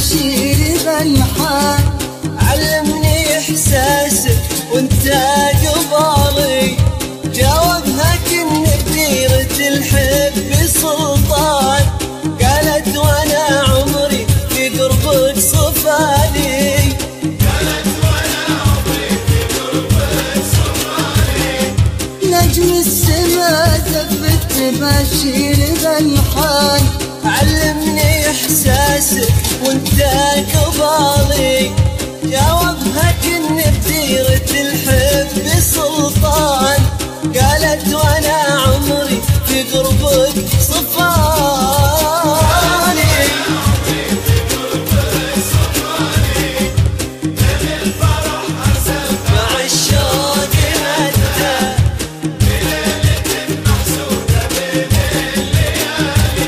تبشير بالحال. علمني احساسك وانت قبالي، جاوبها كن بديرة الحب سلطان. قالت وانا عمري في قربك صفالي، قالت وانا عمري في قربك صفالي. نجم السما ثبت تبشير بالحال. علمني احساسك وانت قبالي، جاوبها كن بديرة الحب سلطان. قالت وانا عمري في قربك صفالي. مع الشوق مدى بليلة محسودة بين الليالي.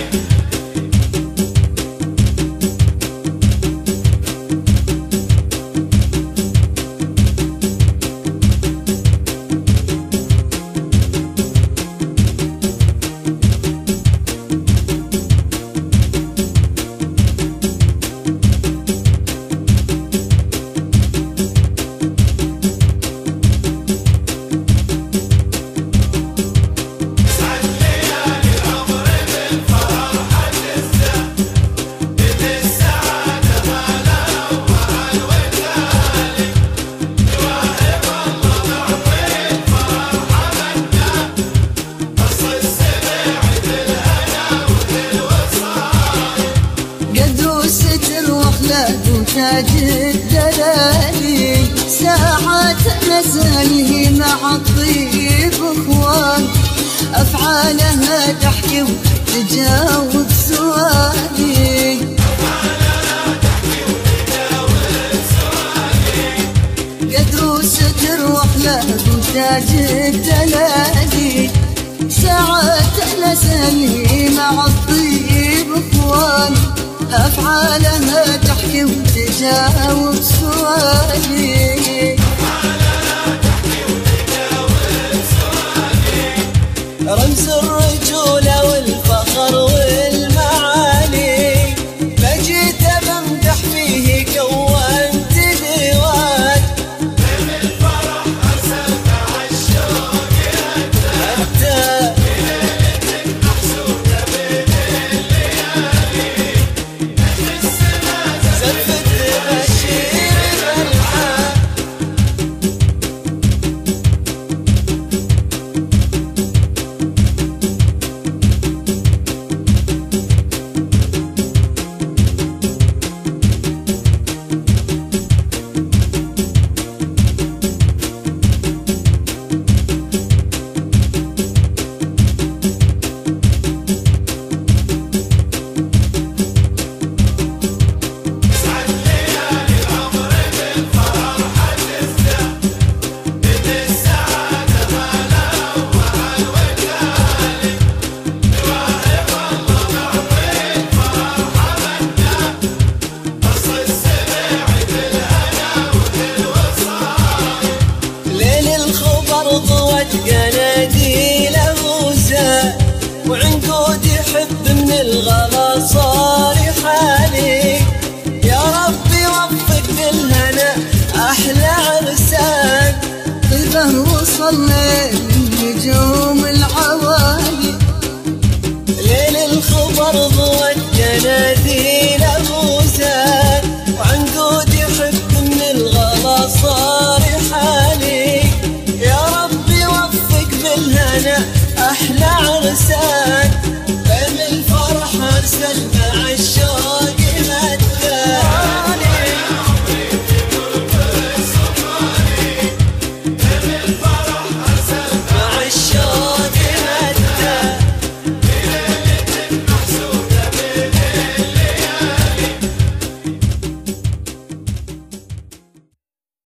وتاج الدلالي، ساعات نزله مع الطيب اخوان. افعالها تحكي وتجاوب سؤالي، قدر وستر واخلاق وتاج الدلالي. ساعات نزله مع الطيب اخوان. أفعالها تحكي وتجاوب سؤالي.